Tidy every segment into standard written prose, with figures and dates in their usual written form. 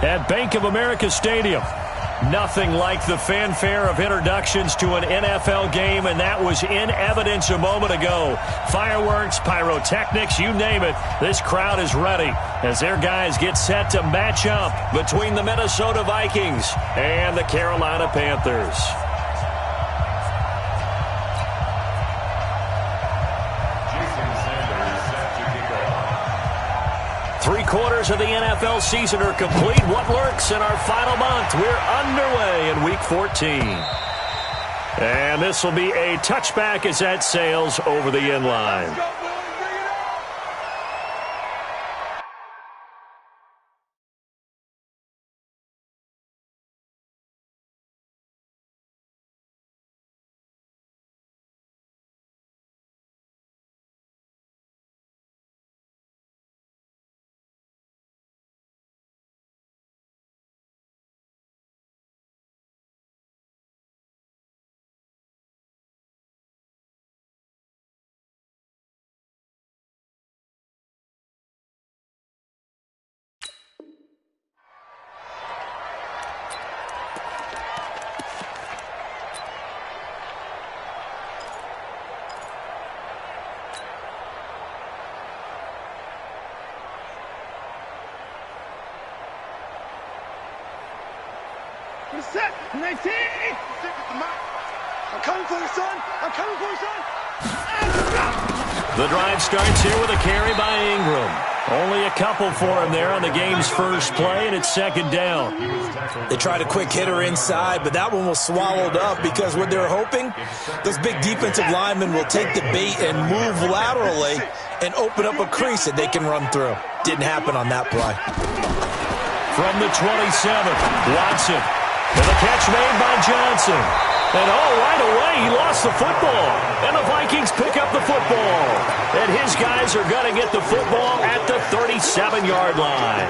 at Bank of America Stadium. Nothing like the fanfare of introductions to an NFL game, and that was in evidence a moment ago. Fireworks, pyrotechnics, you name it. This crowd is ready as their guys get set to match up between the Minnesota Vikings and the Carolina Panthers. Three-quarters of the NFL season are complete. What lurks in our final month? We're underway in Week 14. And this will be a touchback as that sails over the end line. Set. 19. I'm coming for you, son. I'm coming for you, son. The drive starts here with a carry by Ingram. Only a couple for him there on the game's first play, and it's second down. They tried a quick hitter inside, but that one was swallowed up because what they're hoping, those big defensive linemen will take the bait and move laterally and open up a crease that they can run through. Didn't happen on that play. From the 27, Watson. And the catch made by Johnson. And right away, he lost the football. And the Vikings pick up the football. And his guys are going to get the football at the 37-yard line.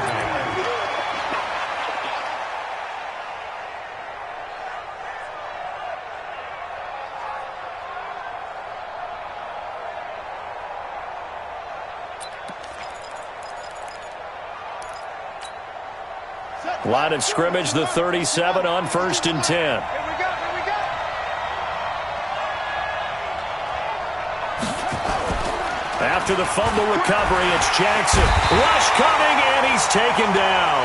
Line of scrimmage, the 37 on 1st and 10. Here we go. After the fumble recovery, it's Jackson. Rush coming, and he's taken down.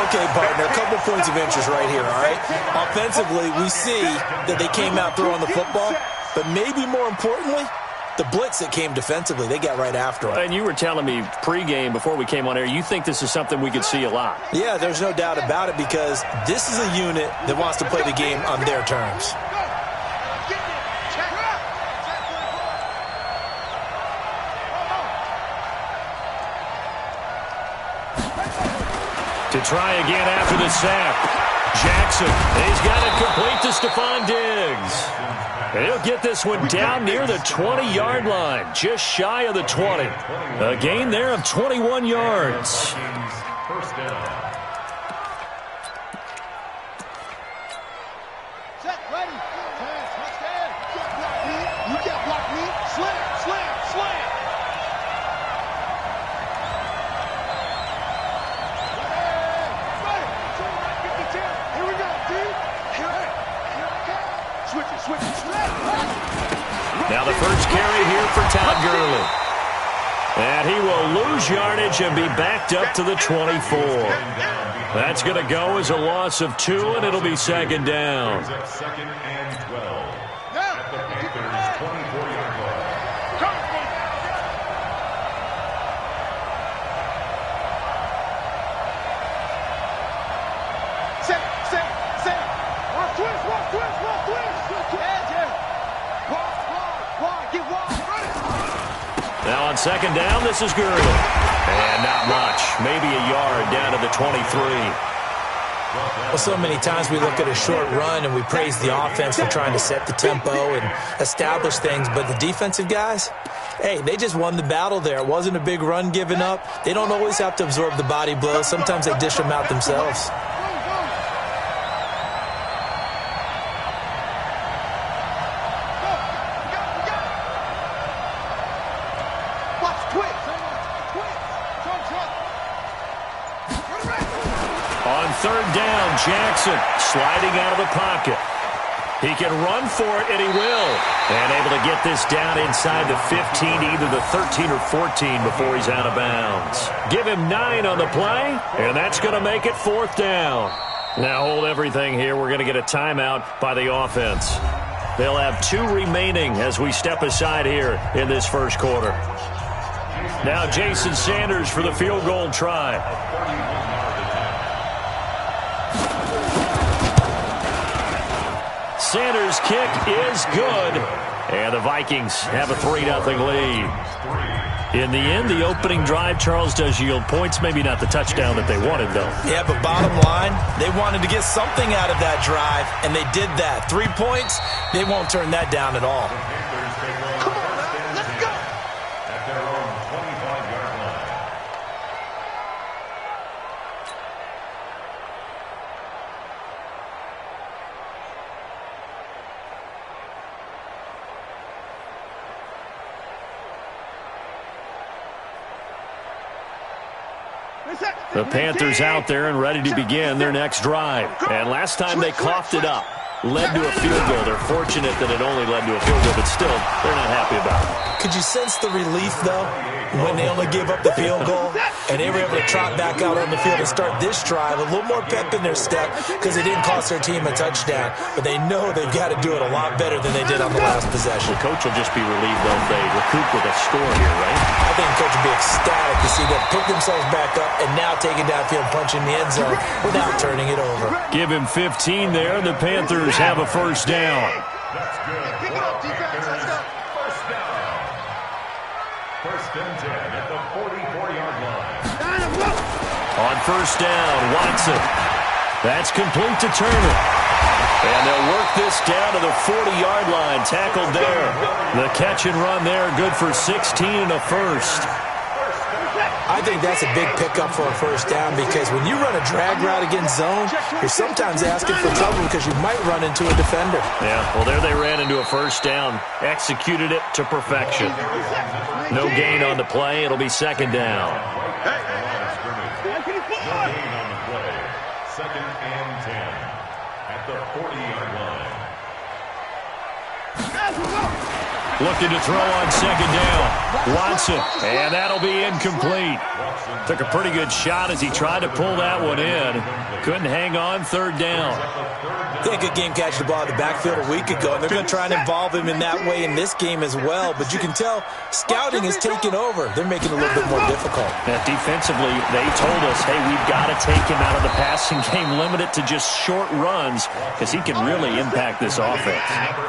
Okay, partner, a couple points of interest right here, all right? Offensively, we see that they came out throwing the football, but maybe more importantly, the blitz that came defensively, they got right after it. And you were telling me pregame before we came on air, you think this is something we could see a lot. Yeah, there's no doubt about it because this is a unit that wants to play the game on their terms. To try again after the sack. Jackson, he's got it complete to Stephon Diggs. And he'll get this one down near the 20-yard line, just shy of the 20. A gain there of 21 yards. First down. Set, ready. Touchdown. You can't block me. Slam. Here we go, dude. Switch. Now the first carry here for Todd Gurley. And he will lose yardage and be backed up to the 24. That's going to go as a loss of 2, and it'll be second down. Second and 12. At the Panthers' 24-yard line. Set. Twist. Get wide. Now on second down, this is Gurley. And not much. Maybe a yard down to the 23. Well, so many times we look at a short run and we praise the offense for trying to set the tempo and establish things, but the defensive guys, hey, they just won the battle there. It wasn't a big run given up. They don't always have to absorb the body blows. Sometimes they dish them out themselves. On third down, Jackson sliding out of the pocket. He can run for it, and he will. And able to get this down inside the 15, either the 13 or 14 before he's out of bounds. Give him 9 on the play, and that's going to make it 4th down. Now hold everything here. We're going to get a timeout by the offense. They'll have 2 remaining as we step aside here in this first quarter. Now Jason Sanders for the field goal try. Sanders' kick is good. And the Vikings have a 3-0 lead. In the end, the opening drive, Charles, does yield points. Maybe not the touchdown that they wanted, though. Yeah, but bottom line, they wanted to get something out of that drive, and they did that. 3 points, they won't turn that down at all. Come on, man. Let's go. At their own 25-yard line. The Panthers out there and ready to begin their next drive. And last time they coughed it up, led to a field goal. They're fortunate that it only led to a field goal, but still, they're not happy about it. Could you sense the relief, though, when they only gave up the field goal and they were able to trot back out on the field and start this drive? A little more pep in their step because it didn't cost their team a touchdown. But they know they've got to do it a lot better than they did on the last possession. The coach will just be relieved, though, they recoup with a score here, right? I think the coach will be ecstatic to see them pick themselves back up and now take it downfield, punch in the end zone without turning it over. Give him 15 there. The Panthers have a first down. Pick it up, defense. Let's go. First down. First and 10 at the 44-yard line. On first down, Watson. That's complete to Turner. And they'll work this down to the 40-yard line. Tackled there. The catch and run there, good for 16 and a first. I think that's a big pickup for a first down because when you run a drag route against zone, you're sometimes asking for trouble because you might run into a defender. Yeah, well, there they ran into a first down. Executed it to perfection. No gain on the play. It'll be second down. No gain on the play. Second and 10 at the 40-yard line. Looking to throw on second down. Watson, and that'll be incomplete. Took a pretty good shot as he tried to pull that one in. Couldn't hang on third down. They had a good game catching the ball in the backfield a week ago, and they're going to try and involve him in that way in this game as well. But you can tell scouting is taking over. They're making it a little bit more difficult. Now, defensively, they told us, hey, we've got to take him out of the passing game, limit it to just short runs, because he can really impact this offense.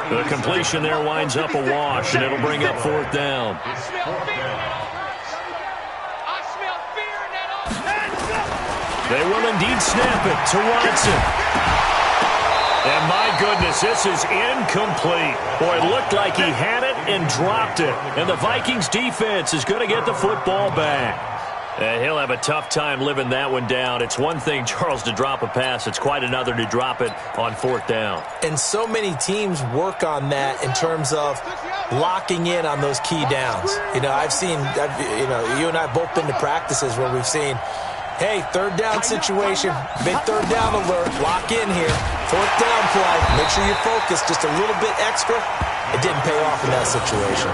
The completion there winds up a wash, and it'll bring up fourth down. I smell fear in that offense. They will indeed snap it to Watson. And my goodness, this is incomplete. Boy, it looked like he had it and dropped it. And the Vikings defense is going to get the football back. He'll have a tough time living that one down. It's one thing, Charles, to drop a pass. It's quite another to drop it on fourth down. And so many teams work on that in terms of locking in on those key downs. You know, you and I have both been to practices where we've seen, hey, third down situation, big third down alert, lock in here. Fourth down play, make sure you focus just a little bit extra. It didn't pay off in that situation.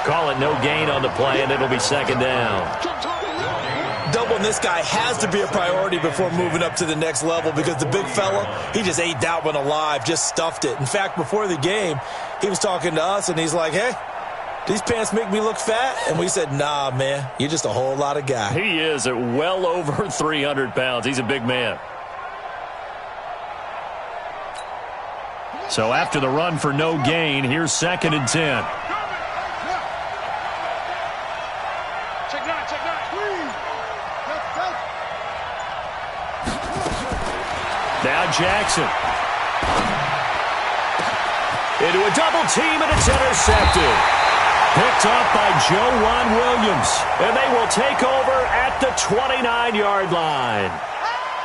Call it no gain on the play, and it'll be second down. Doubling this guy has to be a priority before moving up to the next level because the big fella, he just ate that one alive, just stuffed it. In fact, before the game, he was talking to us, and he's like, hey, these pants make me look fat? And we said, nah, man, you're just a whole lot of guy. He is at well over 300 pounds. He's a big man. So after the run for no gain, here's second and 10. Check nine. Now Jackson. Into a double team, and it's intercepted. Picked up by Juan Williams. And they will take over at the 29-yard line.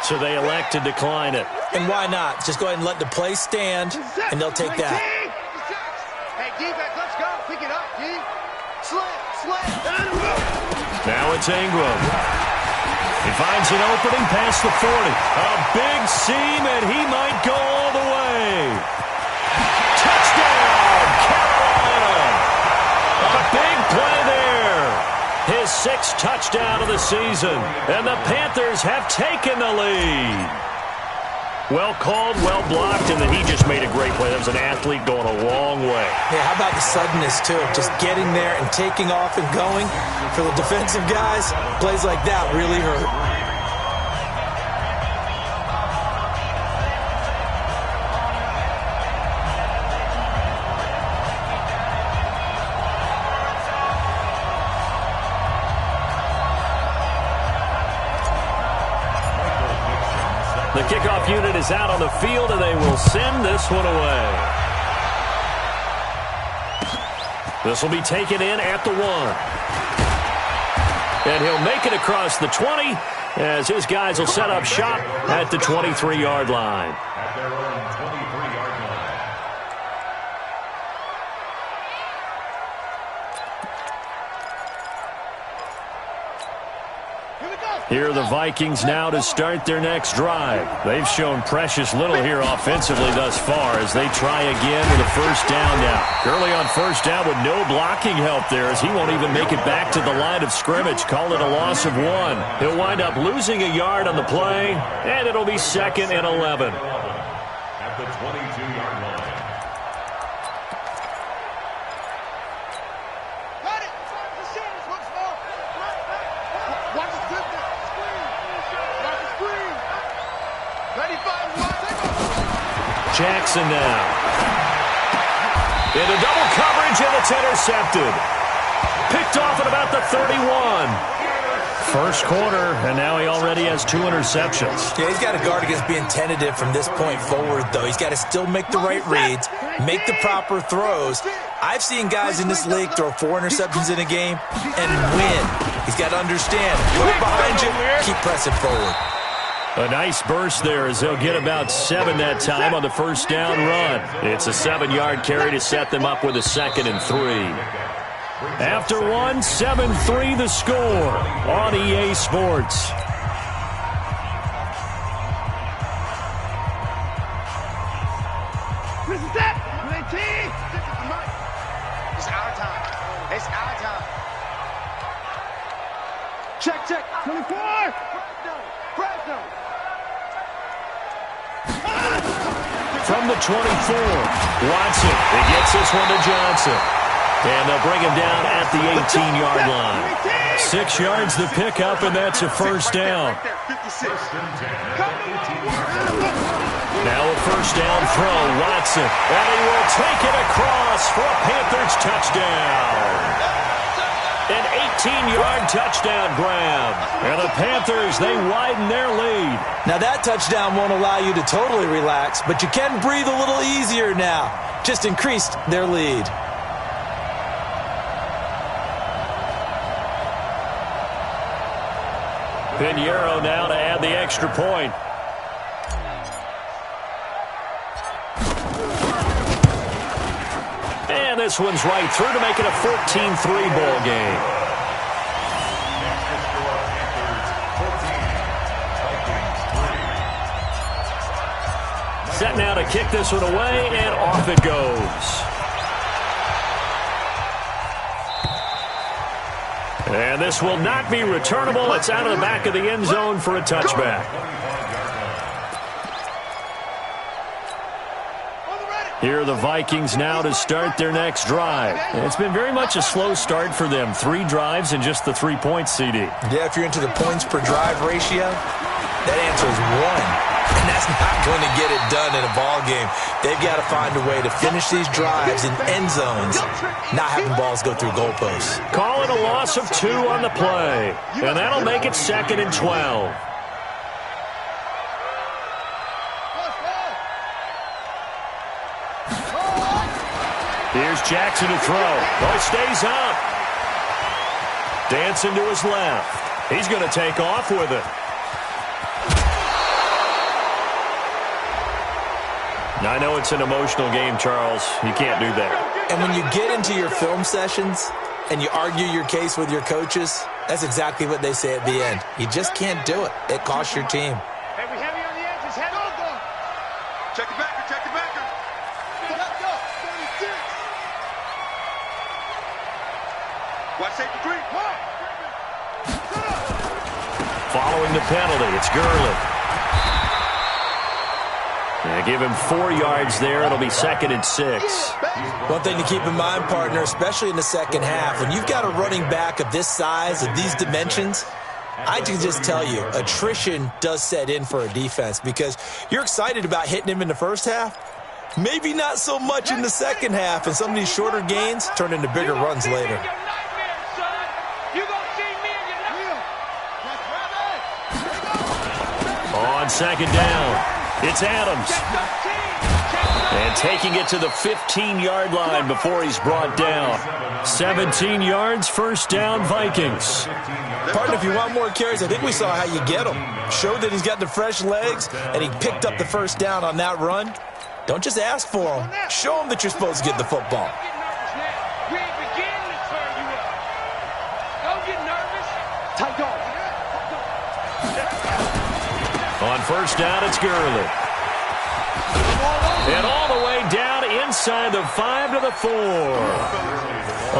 So they elect to decline it. And why not? Just go ahead and let the play stand, and they'll take that. Hey, defense, let's go. Pick it up, D. Slant. Now it's Ingram. He finds an opening past the 40. A big seam, and he might go all the way. Touchdown, Carolina! A big play there. His 6th touchdown of the season, and the Panthers have taken the lead. Well called, well blocked, and then he just made a great play. That was an athlete going a long way. Yeah, how about the suddenness, too? Just getting there and taking off and going. For the defensive guys, plays like that really hurt. The kickoff unit is out on the field, and they will send this one away. This will be taken in at the 1. And he'll make it across the 20 as his guys will set up shop at the 23-yard line. At their own 23-yard line. Here are the Vikings now to start their next drive. They've shown precious little here offensively thus far as they try again with a first down now. Early on first down with no blocking help there as he won't even make it back to the line of scrimmage. Call it a loss of 1. He'll wind up losing a yard on the play, and it'll be 2nd and 11. At the 22-yard line. Jackson now. Into double coverage, and it's intercepted. Picked off at about the 31. First quarter, and now he already has 2 interceptions. Yeah, he's got to guard against being tentative from this point forward, though. He's got to still make the right reads, make the proper throws. I've seen guys in this league throw 4 interceptions in a game and win. He's got to understand, put it behind you, keep pressing forward. A nice burst there as they'll get about 7 that time on the first down run. It's a 7-yard carry to set them up with a 2nd and 3. After 1, 7-3 the score on EA Sports. It's our time. It's our time. Check. 24. From the 24, Watson. He gets this one to Johnson. And they'll bring him down at the 18-yard line. 6 yards the pickup, and that's a first down. Now a first down throw, Watson. And he will take it across for a Panthers touchdown. An 18-yard touchdown grab. And the Panthers, they widen their lead. Now that touchdown won't allow you to totally relax, but you can breathe a little easier now. Just increased their lead. Pinheiro now to add the extra point. And this one's right through to make it a 14-3 ball game. Set now to kick this one away, and off it goes. And this will not be returnable. It's out of the back of the end zone for a touchback. Here are the Vikings now to start their next drive. It's been very much a slow start for them. 3 drives and just the 3 points, CD. Yeah, if you're into the points per drive ratio, that answer is 1. And that's not going to get it done in a ball game. They've got to find a way to finish these drives in end zones, not having balls go through goalposts. Call it a loss of 2 on the play. And that'll make it 2nd and 12. Here's Jackson to throw. Oh, stays up. Dancing to his left. He's going to take off with it. I know it's an emotional game, Charles. You can't do that. And when you get into your film sessions and you argue your case with your coaches, That's exactly what they say at the end. You just can't do it. It costs your team. Hey, we heavy on the edges. Head over. Check the backer, check the backer. Let's go. 36. Watch safety 3. Following the penalty, it's Gurley. Yeah, give him 4 yards there. It'll be 2nd and 6. One thing to keep in mind, partner, especially in the second half, when you've got a running back of this size, of these dimensions, I can just tell you, attrition does set in for a defense because you're excited about hitting him in the first half. Maybe not so much in the second half, and some of these shorter gains turn into bigger runs later. On 2nd down, it's Adams. And taking it to the 15-yard line before he's brought down. 17 yards, 1st down, Vikings. Partner, if you want more carries, I think we saw how you get him. Showed that he's got the fresh legs, and he picked up the 1st down on that run. Don't just ask for him. Show him that you're supposed to get the football. We ain't beginning to turn you up. Don't get nervous. Tight dog. On 1st down, it's Gurley. And all the way down inside the 5 to the 4.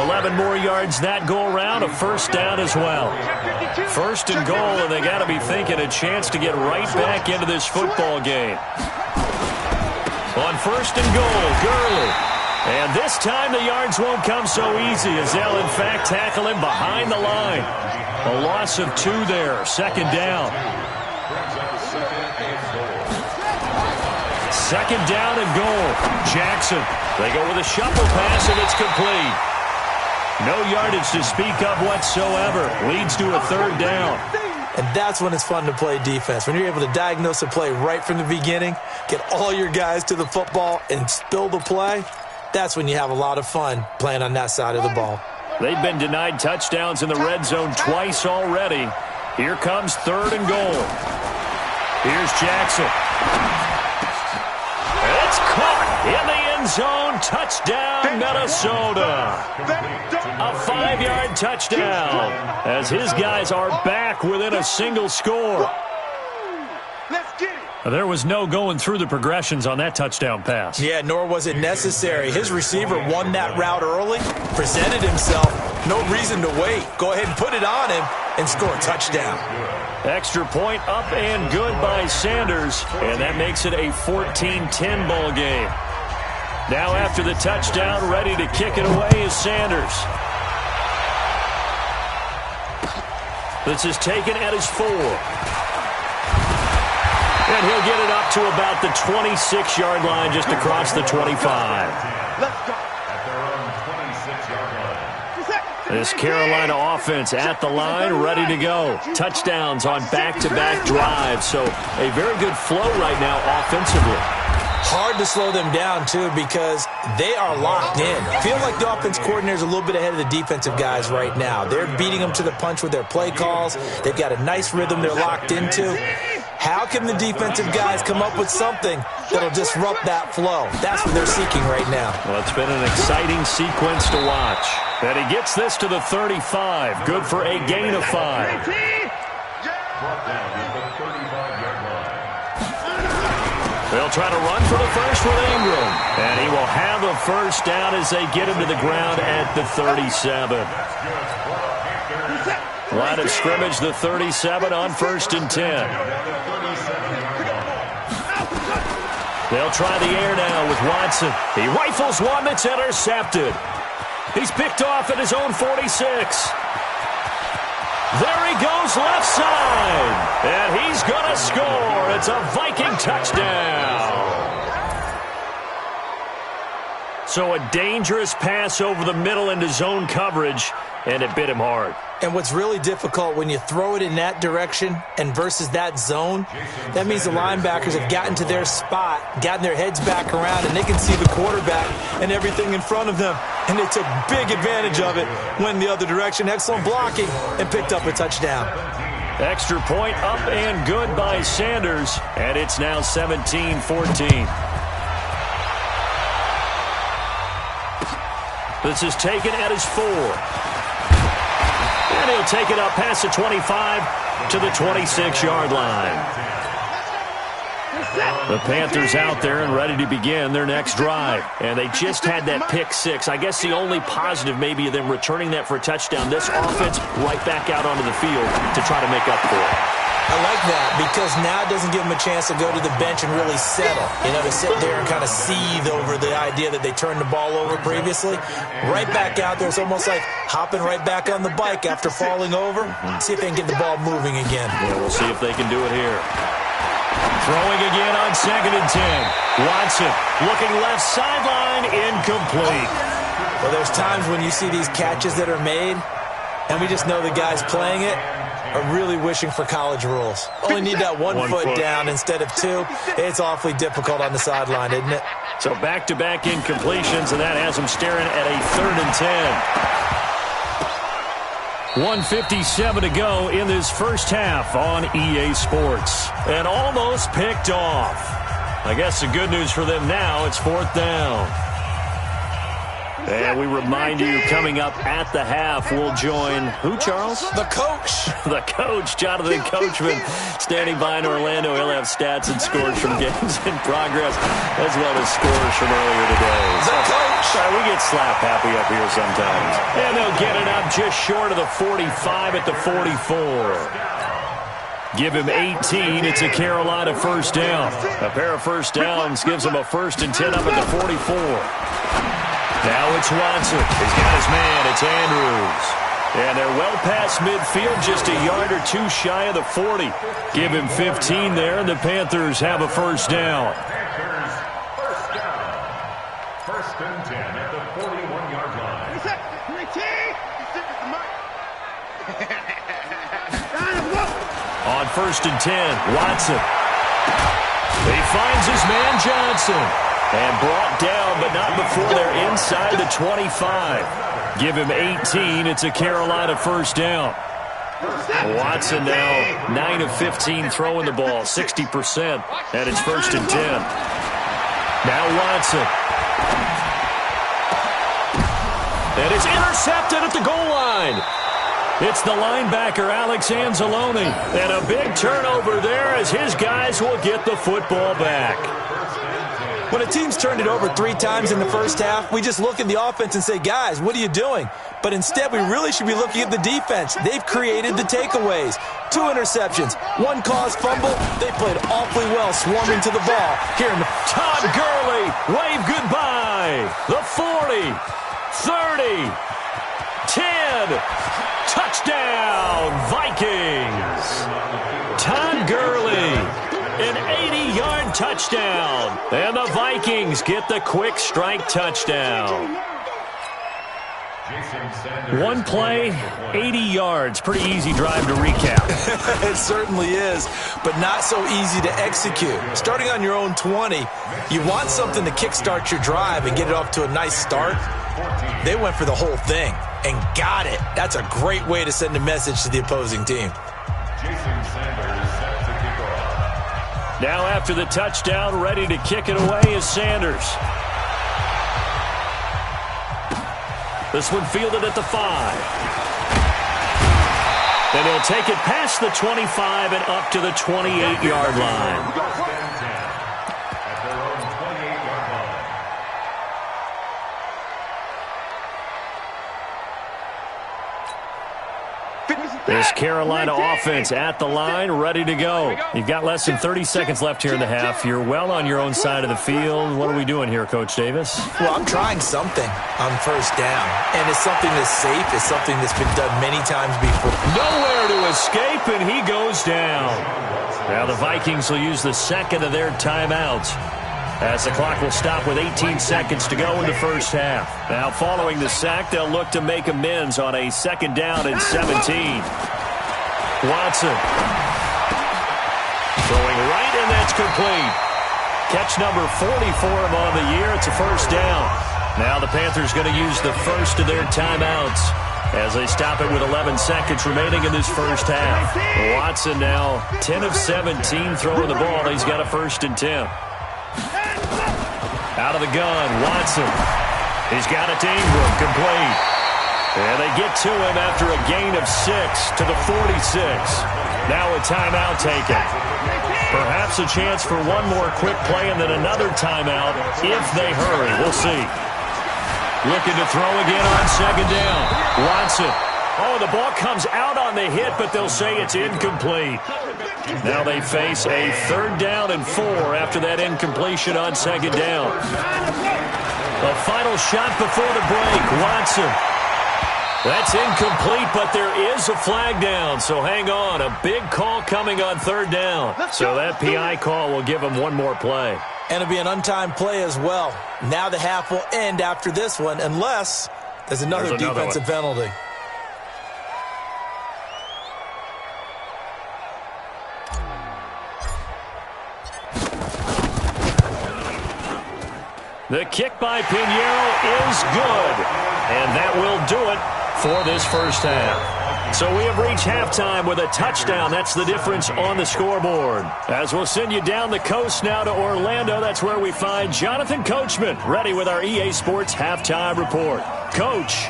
11 more yards that go around, a 1st down as well. 1st and goal, and they got to be thinking a chance to get right back into this football game. On 1st and goal, Gurley. And this time the yards won't come so easy as they'll in fact tackle him behind the line. A loss of 2 there, 2nd down. 2nd down and goal. Jackson. They go with a shuffle pass, and it's complete. No yardage to speak of whatsoever. Leads to a 3rd down. And that's when it's fun to play defense. When you're able to diagnose a play right from the beginning, get all your guys to the football, and spill the play, that's when you have a lot of fun playing on that side of the ball. They've been denied touchdowns in the red zone twice already. Here comes 3rd and goal. Here's Jackson. It's caught in the end zone. Touchdown, Minnesota. A 5-yard touchdown as his guys are back within a single score. Let's get it. There was no going through the progressions on that touchdown pass. Yeah, nor was it necessary. His receiver won that route early, presented himself. No reason to wait. Go ahead and put it on him and score a touchdown. Extra point up and good by Sanders, and that makes it a 14-10 ball game. Now after the touchdown, ready to kick it away is Sanders. This is taken at his 4. And he'll get it up to about the 26-yard line, just across the 25. Let's go. This Carolina offense at the line, ready to go. Touchdowns on back-to-back drives, so a very good flow right now offensively. Hard to slow them down, too, because they are locked in. Feel like the offense coordinator is a little bit ahead of the defensive guys right now. They're beating them to the punch with their play calls. They've got a nice rhythm they're locked into. How can the defensive guys come up with something that'll disrupt that flow? That's what they're seeking right now. Well, it's been an exciting sequence to watch. And he gets this to the 35. Good for a gain of 5. They'll try to run for the first with Ingram. And he will have a 1st down as they get him to the ground at the 37. Line of scrimmage, the 37 on 1st and 10. They'll try the air now with Watson. He rifles one that's intercepted. He's picked off at his own 46. There he goes left side. And he's going to score. It's a Viking touchdown. So a dangerous pass over the middle into zone coverage, and it bit him hard. And what's really difficult when you throw it in that direction and versus that zone, that means the linebackers have gotten to their spot, gotten their heads back around, and they can see the quarterback and everything in front of them. And they took big advantage of it, went the other direction, excellent blocking, and picked up a touchdown. Extra point up and good by Sanders, and it's now 17-14. This is taken at his 4. And he'll take it up past the 25 to the 26-yard line. The Panthers out there and ready to begin their next drive. And they just had that pick six. I guess the only positive maybe of them returning that for a touchdown. This offense right back out onto the field to try to make up for it. I like that because now it doesn't give them a chance to go to the bench and really settle. To sit there and kind of seethe over the idea that they turned the ball over previously. Right back out there. It's almost like hopping right back on the bike after falling over. See if they can get the ball moving again. Yeah, we'll see if they can do it here. Throwing again on 2nd and 10. Watson looking left sideline, incomplete. Well, there's times when you see these catches that are made, and we just know the guys playing it are really wishing for college rules. Only need that one foot down instead of two. It's awfully difficult on the sideline, isn't it? So back-to-back incompletions, and that has them staring at a 3rd and 10. 1:57 to go in this first half on EA Sports. And almost picked off. I guess the good news for them now, it's 4th down. And we remind you, coming up at the half, we'll join who, Charles? The coach. The coach, Jonathan Coachman, standing by in Orlando. He'll have stats and scores from games in progress, as well as scores from earlier today. The coach. We get slap happy up here sometimes. And they'll get it up just short of the 45 at the 44. Give him 18. It's a Carolina first down. A pair of first downs gives him a 1st and 10 up at the 44. Now it's Watson. He's got his man. It's Andrews. And they're well past midfield, just a yard or two shy of the 40. Give him 15 there, and the Panthers have a first down. First and 10 at the 41-yard line. On 1st and 10, Watson. He finds his man Johnson. And brought down, but not before they're inside the 25. Give him 18. It's a Carolina first down. Watson now 9 of 15 throwing the ball, 60%. And it's 1st and 10. Now Watson. And it's intercepted at the goal line. It's the linebacker, Alex Anzalone. And a big turnover there as his guys will get the football back. When a team's turned it over 3 times in the first half, we just look at the offense and say, guys, what are you doing? But instead, we really should be looking at the defense. They've created the takeaways. 2 interceptions, 1 caused fumble. They played awfully well swarming to the ball. Here in the Todd Gurley, wave goodbye. The 40, 30, 10, touchdown, Vikings. Todd Gurley. An 80-yard touchdown. And the Vikings get the quick strike touchdown. 1 play, 80 yards. Pretty easy drive to recap. It certainly is, but not so easy to execute. Starting on your own 20, you want something to kickstart your drive and get it off to a nice start. They went for the whole thing and got it. That's a great way to send a message to the opposing team. Now after the touchdown, ready to kick it away is Sanders. This one fielded at the 5. And he'll take it past the 25 and up to the 28-yard line. This Carolina offense at the line, ready to go. You've got less than 30 seconds left here in the half. You're well on your own side of the field. What are we doing here, Coach Davis? Well, I'm trying something on first down, and it's something that's safe. It's something that's been done many times before. Nowhere to escape, and he goes down. Now the Vikings will use the second of their timeouts, as the clock will stop with 18 seconds to go in the first half. Now, following the sack, they'll look to make amends on a 2nd down and 17. Watson. Throwing right, and that's complete. Catch number 40 for him on the year. It's a first down. Now the Panthers going to use the first of their timeouts as they stop it with 11 seconds remaining in this first half. Watson now 10 of 17 throwing the ball. He's got a 1st and 10. Out of the gun, Watson. He's got it to Ingram, complete. And they get to him after a gain of 6 to the 46. Now a timeout taken. Perhaps a chance for one more quick play and then another timeout if they hurry. We'll see. Looking to throw again on second down. Watson. Oh, the ball comes out on the hit, but they'll say it's incomplete. Now they face a 3rd down and 4 after that incompletion on second down. A final shot before the break. Watson. That's incomplete, but there is a flag down, so hang on. A big call coming on 3rd down. So that PI call will give them one more play. And it'll be an untimed play as well. Now the half will end after this one, unless there's another defensive penalty. The kick by Pinheiro is good, and that will do it for this first half. So we have reached halftime with a touchdown. That's the difference on the scoreboard. As we'll send you down the coast now to Orlando, that's where we find Jonathan Coachman ready with our EA Sports Halftime Report. Coach.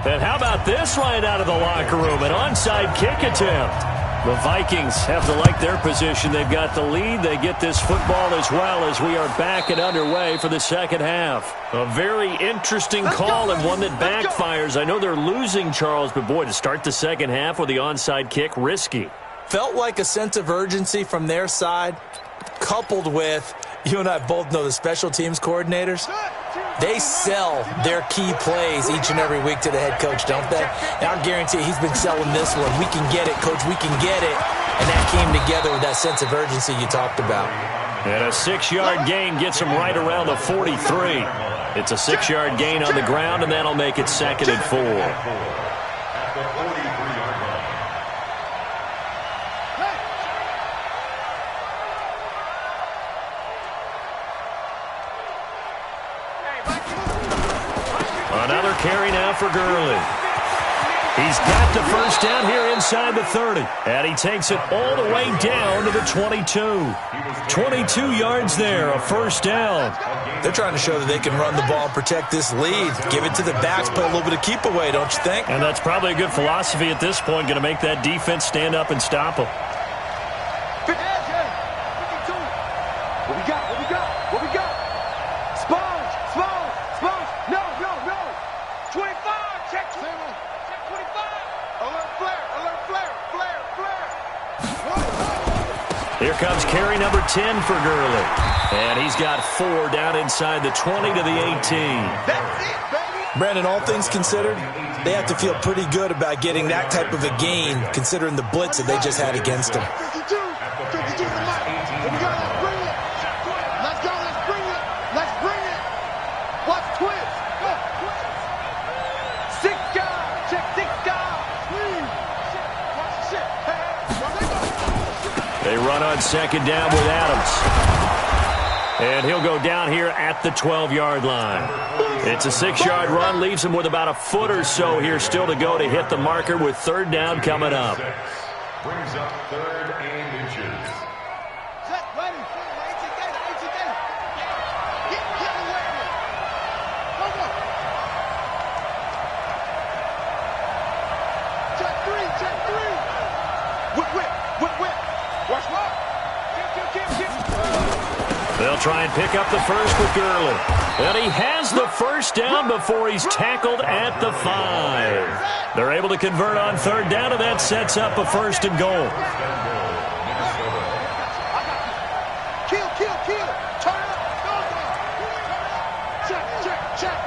And how about this right out of the locker room? An onside kick attempt. The Vikings have to like their position. They've got the lead. They get this football as well as we are back and underway for the second half. A very interesting call and one that backfires. I know they're losing, Charles, but boy, to start the second half with the onside kick, risky. Felt like a sense of urgency from their side, coupled with, you and I both know the special teams coordinators. They sell their key plays each and every week to the head coach, don't they? And I guarantee he's been selling this one. We can get it, coach. We can get it. And that came together with that sense of urgency you talked about. And a 6-yard gain gets him right around the 43. It's a 6-yard gain on the ground, and that'll make it 2nd and 4. Another carry now for Gurley. He's got the first down here inside the 30. And he takes it all the way down to the 22. 22 yards there, a first down. They're trying to show that they can run the ball and protect this lead. Give it to the backs, play a little bit of keep away, don't you think? And that's probably a good philosophy at this point, going to make that defense stand up and stop them. What we got? What we got? What we got? Sponge! Sponge! Sponge! No, no, no! 25! Check 25! Check 25! Alert flare! Alert flare! Flare! Flare! Here comes carry number 10 for Gurley. And he's got 4 down inside the 20 to the 18. That's it, baby! Brandon, all things considered, they have to feel pretty good about getting that type of a gain, considering the blitz that they just had against them. 52 to the mic. Here we go. Let's bring it. Let's go. Let's bring it. Let's bring it. Watch twist. Go. 6 guys. Check 6 guys. Please. Watch the shit. They run on second down with Adams. And he'll go down here at the 12-yard line. It's a 6-yard run, leaves him with about a foot or so here still to go to hit the marker with 3rd down coming up. Brings up 3rd and inches. Set, ready. Get away. Go, go. Check 3. Whip. Watch what? Kill. They'll try and pick up the first with Gurley. And he has the first down before he's tackled at the 5. They're able to convert on 3rd down, and that sets up a 1st and goal. Kill. Turn up. Check.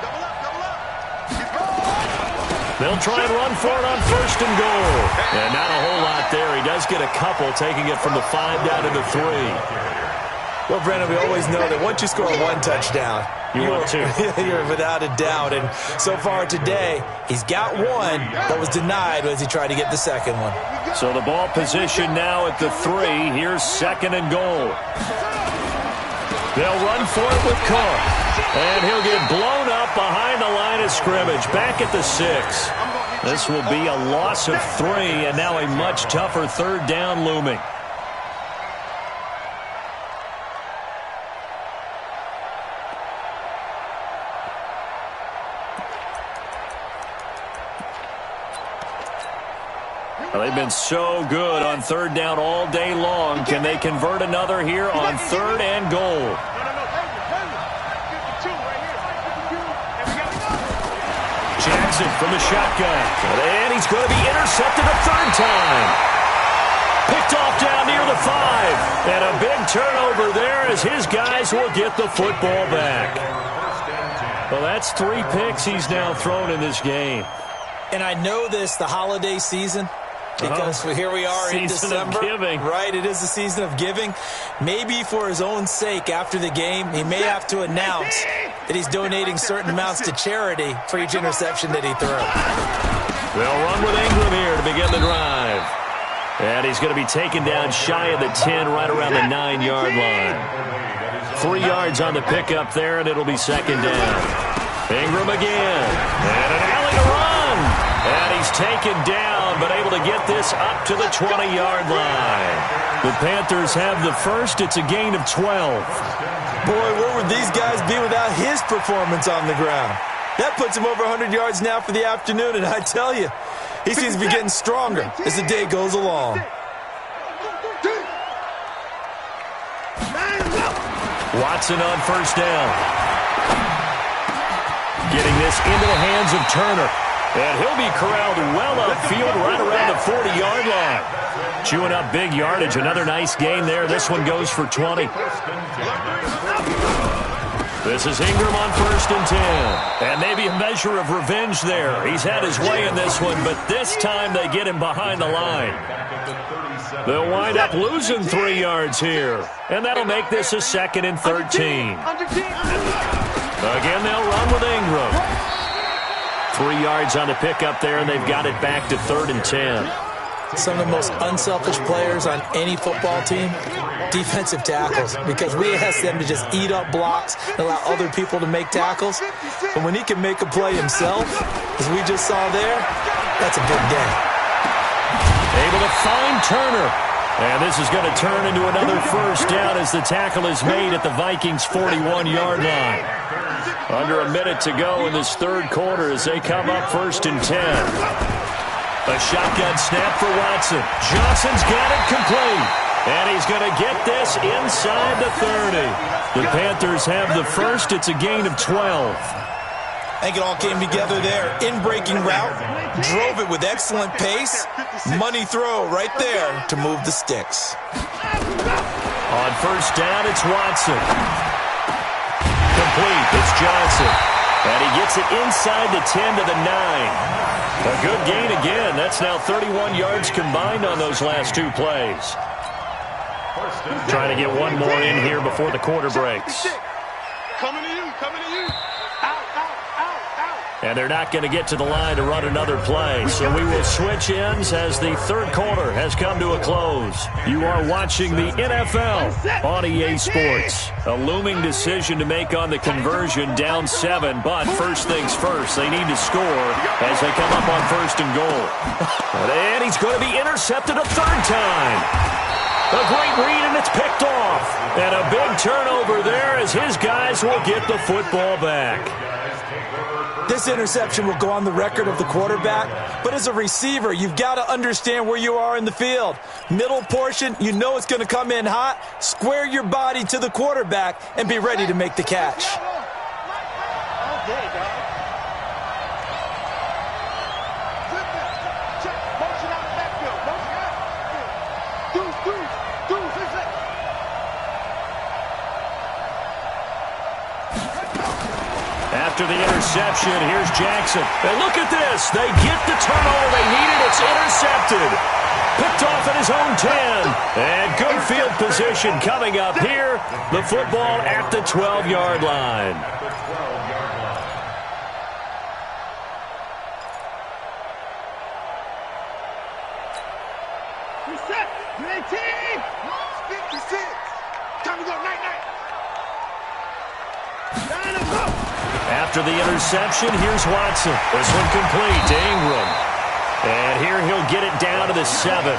Double up. They'll try and run for it on 1st and goal. And not a whole lot there. He does get a couple, taking it from the 5 down to the 3. Well, Brandon, we always know that once you score 1 touchdown, you're 2. You're without a doubt. And so far today, he's got 1, but was denied as he tried to get the second one. So the ball position now at the 3. Here's 2nd and goal. They'll run for it with Cook. And he'll get blown up behind the line of scrimmage. Back at the 6. This will be a loss of 3, and now a much tougher 3rd down looming. Well, they've been so good on third down all day long. Can they convert another here on third and goal? Jackson from the shotgun. And he's going to be intercepted a third time. Picked off down near the 5. And a big turnover there as his guys will get the football back. Well, that's 3 picks he's now thrown in this game. And I know this, the holiday season, because here we are in December. Season of giving. Right, it is the season of giving. Maybe for his own sake after the game, he may have to announce that he's donating certain amounts to charity for each interception that he threw. They'll run with Ingram here to begin the drive. And he's going to be taken down shy of the 10, right around the 9-yard line. 3 yards on the pickup there, and it'll be second down. Ingram again. And an alley to run. And he's taken down, but able to get this up to the 20-yard line. The Panthers have the first. It's a gain of 12. Boy, where would these guys be without his performance on the ground? That puts him over 100 yards now for the afternoon, and I tell you, he seems to be getting stronger as the day goes along. Watson on first down. Getting this into the hands of Turner. And he'll be corralled well upfield right around the 40-yard line. Chewing up big yardage. Another nice gain there. This one goes for 20. This is Ingram on first and 10. And maybe a measure of revenge there. He's had his way in this one, but this time they get him behind the line. They'll wind up losing 3 yards here. And that'll make this a second and 13. Again, they'll run with Ingram. 3 yards on the pickup there, and they've got it back to third and 10. Some of the most unselfish players on any football team, defensive tackles, because we ask them to just eat up blocks and allow other people to make tackles. But when he can make a play himself, as we just saw there, that's a big game. Able to find Turner. And this is going to turn into another first down as the tackle is made at the Vikings' 41-yard line. Under a minute to go in this third quarter as they come up first and 10. A shotgun snap for Watson. Johnson's got it complete. And he's going to get this inside the 30. The Panthers have the first. It's a gain of 12. I think it all came together there. In-breaking route. Drove it with excellent pace. Money throw right there to move the sticks. On first down, it's Watson. Complete. It's Johnson. And he gets it inside the 10 to the 9. A good gain again. That's now 31 yards combined on those last 2 plays. Trying to get one more in here before the quarter breaks. Coming to you, coming to you. And they're not going to get to the line to run another play. So we will switch ends as the third quarter has come to a close. You are watching the NFL on EA Sports. A looming decision to make on the conversion, down 7. But first things first, they need to score as they come up on first and goal. And he's going to be intercepted a third time. A great read, and it's picked off. And a big turnover there as his guys will get the football back. This interception will go on the record of the quarterback, but as a receiver, you've got to understand where you are in the field. Middle portion, you know it's going to come in hot. Square your body to the quarterback and be ready to make the catch. After the interception, here's Jackson. And look at this. They get the turnover they needed. It's intercepted. Picked off at his own 10. And good field position coming up here. The football at the 12-yard line. Reset. 56. Time to go. Night. After the interception, here's Watson. This one complete to Ingram. And here he'll get it down to the 7.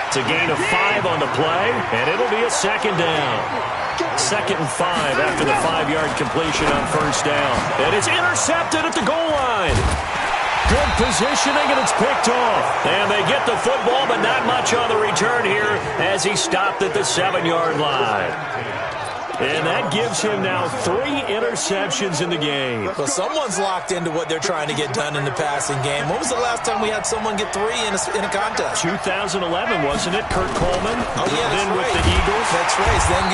It's a gain of 5 on the play, and it'll be a second down. 2nd and 5 after the 5-yard completion on first down. And it's intercepted at the goal line. Good positioning, and it's picked off. And they get the football, but not much on the return here as he stopped at the 7-yard line. And that gives him now 3 interceptions in the game. Well, someone's locked into what they're trying to get done in the passing game. When was the last time we had someone get 3 in a contest? 2011, wasn't it? Kurt Coleman. Oh, yeah, that's then right. with the Eagles. That's right. Then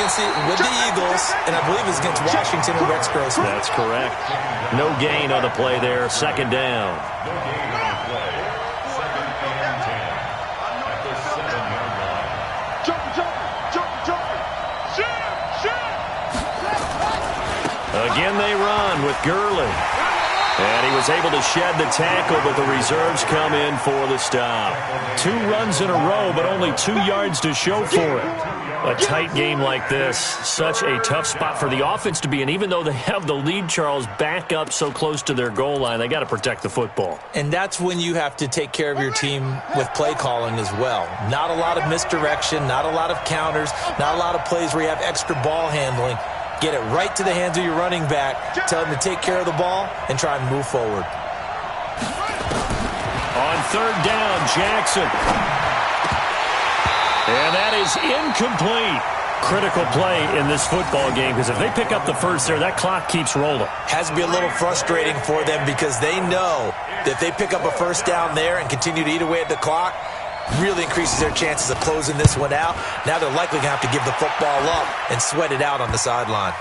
with the Eagles, and I believe it's against Washington and Rex Grossman. That's correct. No gain on the play there. 2nd down. No gain on the play. 2nd and 10 at the 7-yard line. Jumping. Again they run with Gurley. And he was able to shed the tackle, but the reserves come in for the stop. 2 runs in a row, but only 2 yards to show for it. A tight game like this, such a tough spot for the offense to be in. Even though they have the lead, Charles, back up so close to their goal line, they got to protect the football. And that's when you have to take care of your team with play calling as well. Not a lot of misdirection, not a lot of counters, not a lot of plays where you have extra ball handling. Get it right to the hands of your running back. Tell him to take care of the ball and try and move forward. On 3rd down, Jackson. And that is incomplete. Critical play in this football game because if they pick up the first there, that clock keeps rolling. Has to be a little frustrating for them because they know that if they pick up a first down there and continue to eat away at the clock, really increases their chances of closing this one out. Now they're likely going to have to give the football up and sweat it out on the sideline.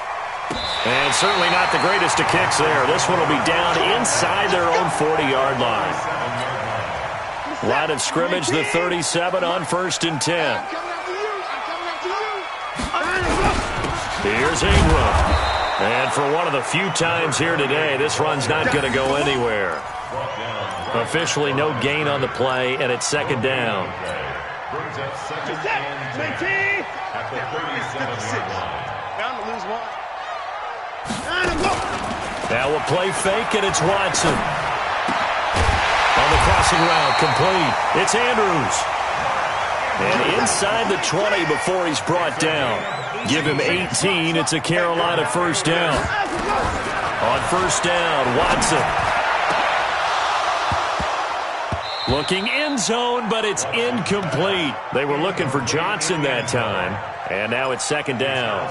And certainly not the greatest of kicks there. This one will be down inside their own 40-yard line. Line of scrimmage, the 37 on 1st and 10. Here's Ingram. And for one of the few times here today, this run's not going to go anywhere. Officially no gain on the play, and it's 2nd down. Brings up 2nd and 10 at the 37-yard line. Bound to lose 1. Now a play fake, and it's Watson. On the crossing route, complete. It's Andrews. And inside the 20 before he's brought down. Give him 18. It's a Carolina 1st down. On 1st down, Watson. Looking end zone, but it's incomplete. They were looking for Johnson that time. And now it's 2nd down.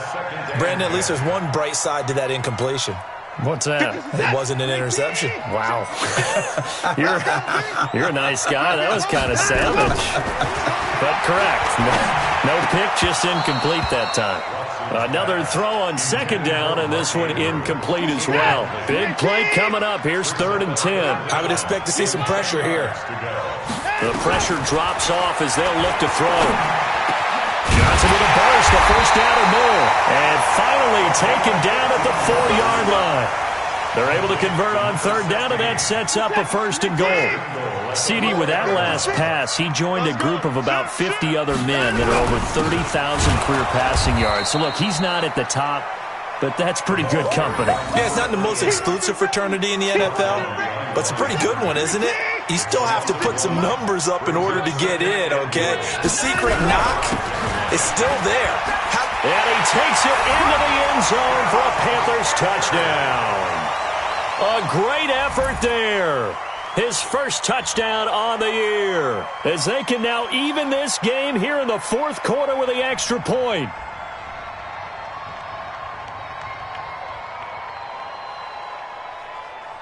Brandon, at least there's one bright side to that incompletion. What's that? It wasn't an interception. Wow. You're a nice guy. That was kind of savage. But correct. No pick, just incomplete that time. Another throw on 2nd down, and this one incomplete as well. Big play coming up. Here's 3rd and 10. I would expect to see some pressure here. The pressure drops off as they'll look to throw. Johnson with a burst, a 1st down or more. And finally taken down at the 4-yard line. They're able to convert on 3rd down, and that sets up a 1st and goal. CD, with that last pass, he joined a group of about 50 other men that are over 30,000 career passing yards. So, look, he's not at the top, but that's pretty good company. Yeah, it's not the most exclusive fraternity in the NFL, but it's a pretty good one, isn't it? You still have to put some numbers up in order to get in, okay? The secret knock is still there. And he takes it into the end zone for a Panthers touchdown. A great effort there. His first touchdown on the year. As they can now even this game here in the 4th quarter with the extra point.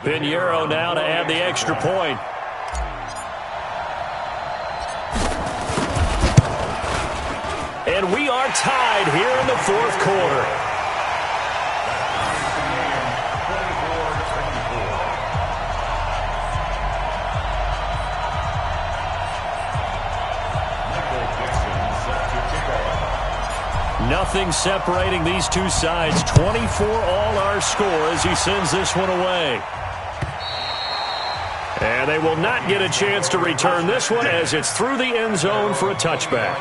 Pinheiro now to add the extra point. And we are tied here in the 4th quarter. Nothing separating these two sides. 24 all our score as he sends this one away. And they will not get a chance to return this one as it's through the end zone for a touchback.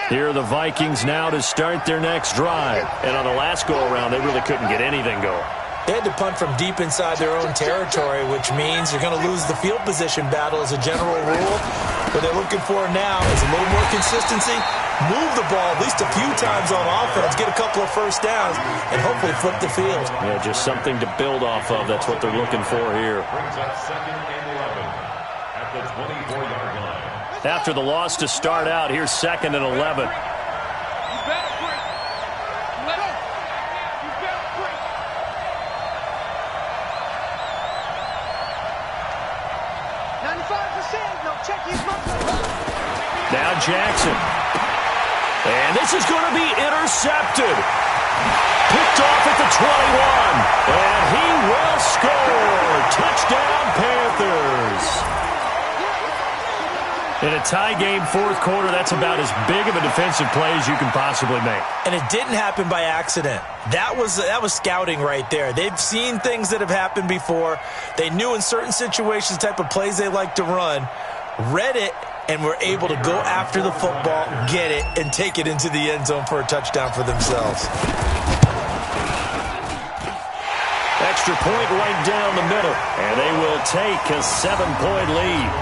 Here are the Vikings now to start their next drive. And on the last go-around, they really couldn't get anything going. They had to punt from deep inside their own territory, which means you're going to lose the field position battle as a general rule. What they're looking for now is a little more consistency, move the ball at least a few times on offense, get a couple of first downs, and hopefully flip the field. Yeah, just something to build off of. That's what they're looking for here. Brings up 2nd and 11 at the 24-yard line. After the loss to start out, here's 2nd and 11. Now Jackson. And this is going to be intercepted. Picked off at the 21. And he will score. Touchdown, Panthers. In a tie game, 4th quarter, that's about as big of a defensive play as you can possibly make. And it didn't happen by accident. That was scouting right there. They've seen things that have happened before. They knew in certain situations the type of plays they like to run, read it, and were able to go after the football, get it, and take it into the end zone for a touchdown for themselves. Extra point right down the middle, and they will take a 7-point lead.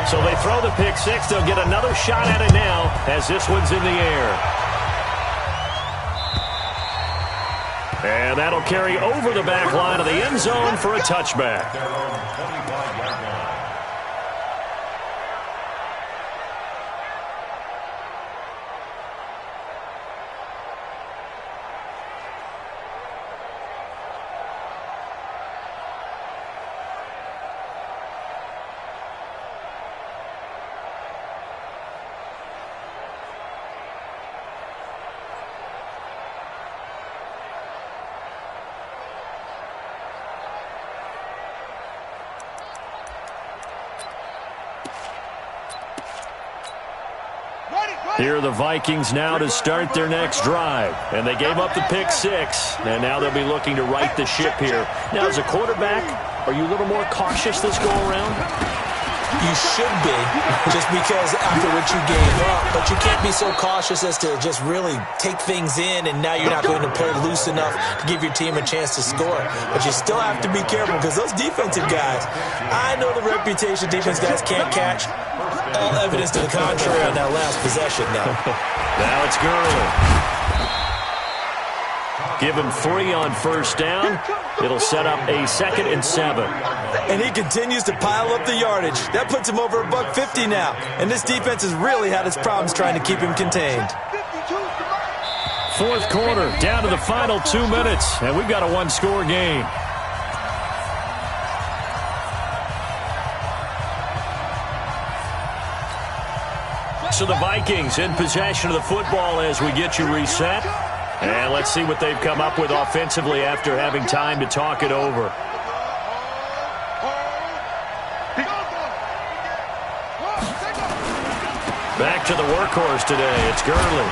So they throw the pick six. They'll get another shot at it now as this one's in the air. And that'll carry over the back line of the end zone for a touchback. Here are the Vikings now to start their next drive. And they gave up the pick six. And now they'll be looking to right the ship here. Now, as a quarterback, are you a little more cautious this go-around? You should be, just because after what you gave up. But you can't be so cautious as to just really take things in, and now you're not going to play loose enough to give your team a chance to score. But you still have to be careful because those defensive guys, I know the reputation defense guys can't catch. All evidence to the contrary on that last possession, though. Now it's Gurley. Give him 3 on first down. It'll set up a 2nd and 7. And he continues to pile up the yardage. That puts him over $150 now. And this defense has really had its problems trying to keep him contained. 4th quarter, down to the final 2 minutes. And we've got a one-score game. So the Vikings in possession of the football as we get you reset. And let's see what they've come up with offensively after having time to talk it over. Back to the workhorse today. It's Gurley.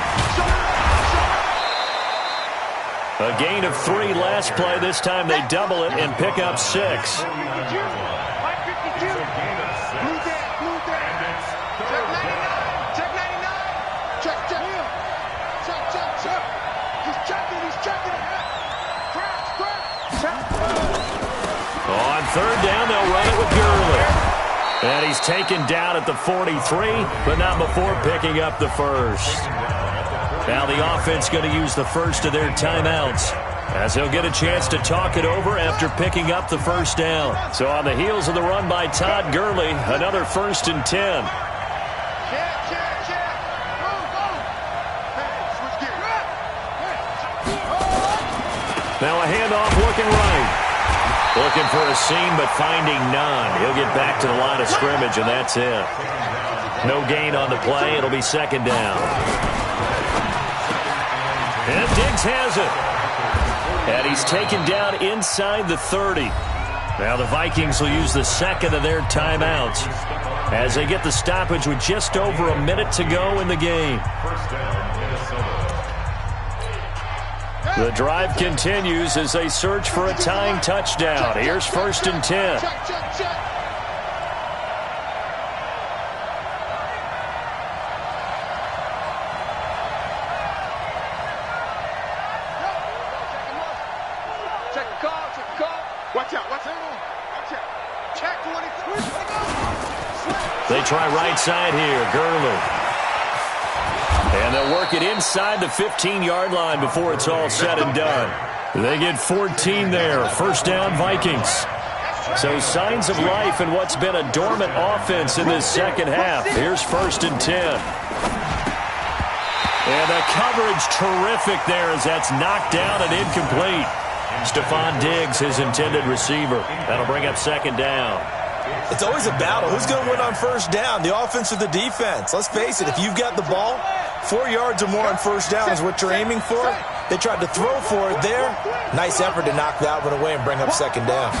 A gain of 3 last play. This time they double it and pick up 6. On 3rd down, they'll run it with Gurley. And he's taken down at the 43, but not before picking up the first. Now the offense going to use the first of their timeouts as they'll get a chance to talk it over after picking up the first down. So on the heels of the run by Todd Gurley, another 1st and 10. Now a handoff looking right. Looking for a seam, but finding none. He'll get back to the line of scrimmage, and that's it. No gain on the play. It'll be 2nd down. And Diggs has it. And he's taken down inside the 30. Now the Vikings will use the 2nd of their timeouts as they get the stoppage with just over a minute to go in the game. The drive continues as they search for a tying touchdown. Here's 1st and 10. They try right side here. Gurley. And they'll work it inside the 15-yard line before it's all said and done. They get 14 there. 1st down, Vikings. So signs of life in what's been a dormant offense in this second half. Here's 1st and 10. And the coverage terrific there as that's knocked down and incomplete. Stephon Diggs, his intended receiver. That'll bring up 2nd down. It's always a battle. Who's going to win on 1st down, the offense or the defense? Let's face it, if you've got the ball, 4 yards or more on 1st down is what you're aiming for. They tried to throw for it there. Nice effort to knock that one away and bring up 2nd down.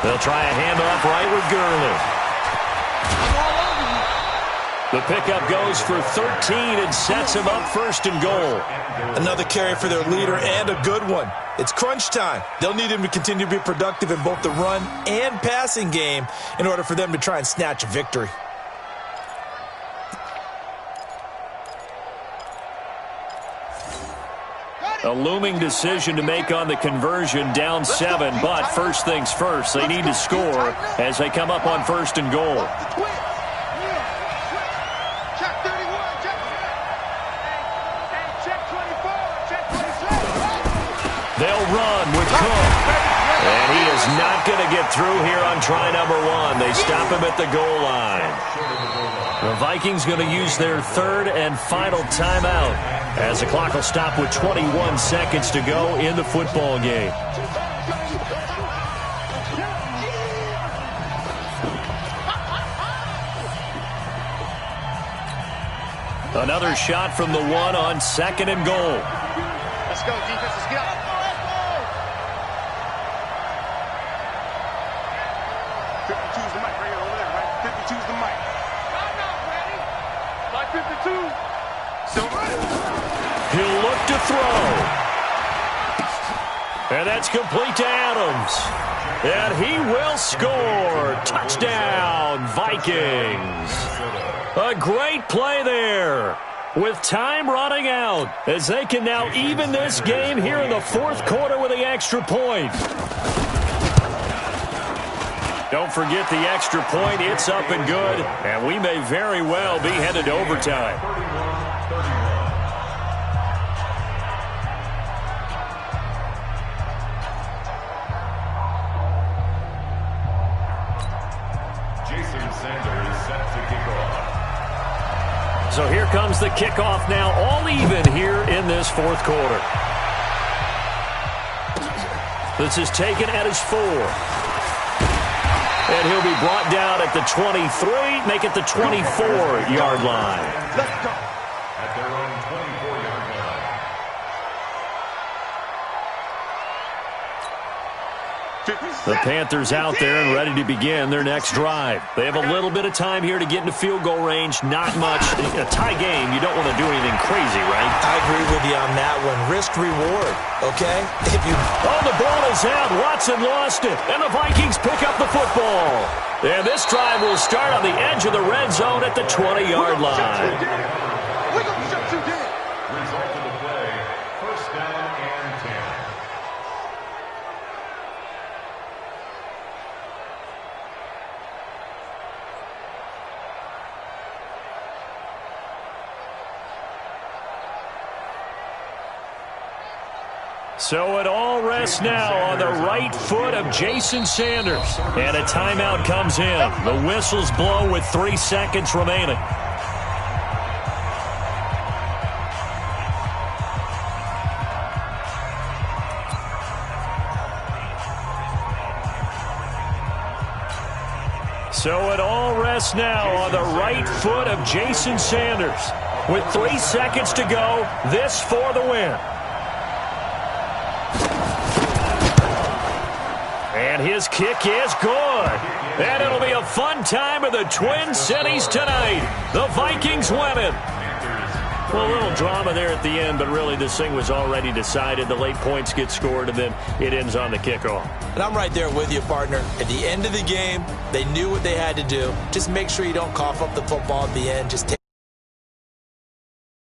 They'll try a handoff right with Gurley. The pickup goes for 13 and sets him up 1st and goal. Another carry for their leader and a good one. It's crunch time. They'll need him to continue to be productive in both the run and passing game in order for them to try and snatch a victory. A looming decision to make on the conversion, down 7, but first things first, they need to score as they come up on 1st and goal. They'll run with Cook. And he is not going to get through here on try number 1. They stop him at the goal line. The Vikings going to use their 3rd and final timeout as the clock will stop with 21 seconds to go in the football game. Another shot from the 1 on 2nd and goal. Let's go, defense. Let's go. 52's the mic right here over there, right? 52's the mic. Like 52. He'll look to throw. And that's complete to Adams. And he will score. Touchdown, Vikings. A great play there. With time running out, as they can now even this game here in the 4th quarter with the extra point. Don't forget the extra point. It's up and good, and we may very well be headed to overtime. So here comes the kickoff now, all even here in this 4th quarter. This is taken at his 4. And he'll be brought down at the 23, make it the 24-yard line. Let's go. At their own 24-yard line. The Panthers out there and ready to begin their next drive. They have a little bit of time here to get into field goal range. Not much. A tie game, you don't want to do anything crazy, right? I agree with you on that one. Risk reward, okay? Oh, the ball is out. Watson lost it. And the Vikings pick up the football. And this drive will start on the edge of the red zone at the 20-yard line. We're going to shut you down. Result of the play, 1st down and 10. So it all rests now on the right foot of Jason Sanders. And a timeout comes in. The whistles blow with 3 seconds remaining. So it all rests now on the right foot of Jason Sanders. With 3 seconds to go, this for the win. And his kick is good. And it'll be a fun time in the Twin Cities tonight. The Vikings win it. Well, a little drama there at the end, but really this thing was already decided. The late points get scored, and then it ends on the kickoff. And I'm right there with you, partner. At the end of the game, they knew what they had to do. Just make sure you don't cough up the football at the end. Just take